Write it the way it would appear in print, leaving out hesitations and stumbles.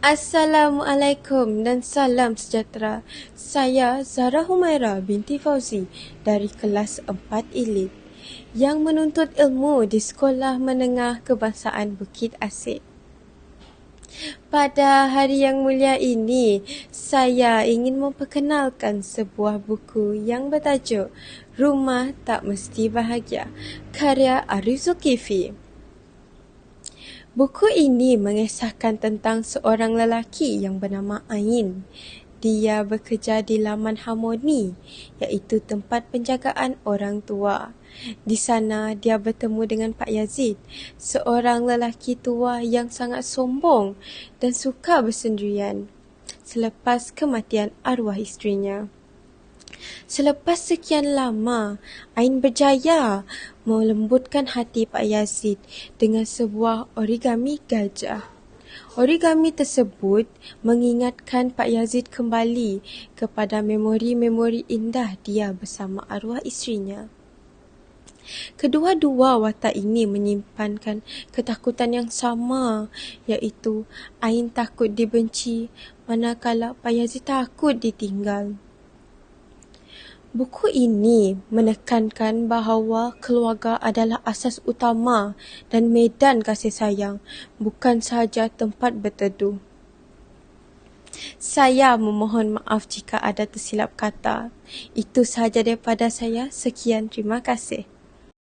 Assalamualaikum dan salam sejahtera. Saya Zara Humaira binti Fauzi dari kelas 4 Elit yang menuntut ilmu di Sekolah Menengah Kebangsaan Bukit Asit. Pada hari yang mulia ini, saya ingin memperkenalkan sebuah buku yang bertajuk Rumah Tak Mesti Bahagia, karya Arif Zulkifli. Buku ini mengisahkan tentang seorang lelaki yang bernama Ain. Dia bekerja di Laman Harmoni, iaitu tempat penjagaan orang tua. Di sana, dia bertemu dengan Pak Yazid, seorang lelaki tua yang sangat sombong dan suka bersendirian selepas kematian arwah isterinya. Selepas sekian lama, Ain berjaya melembutkan hati Pak Yazid dengan sebuah origami gajah. Origami tersebut mengingatkan Pak Yazid kembali kepada memori-memori indah dia bersama arwah isterinya. Kedua-dua watak ini menyimpankan ketakutan yang sama, iaitu Ain takut dibenci, manakala Pak Yazid takut ditinggal. Buku ini menekankan bahawa keluarga adalah asas utama dan medan kasih sayang, bukan sahaja tempat berteduh. Saya memohon maaf jika ada tersilap kata. Itu sahaja daripada saya. Sekian, terima kasih.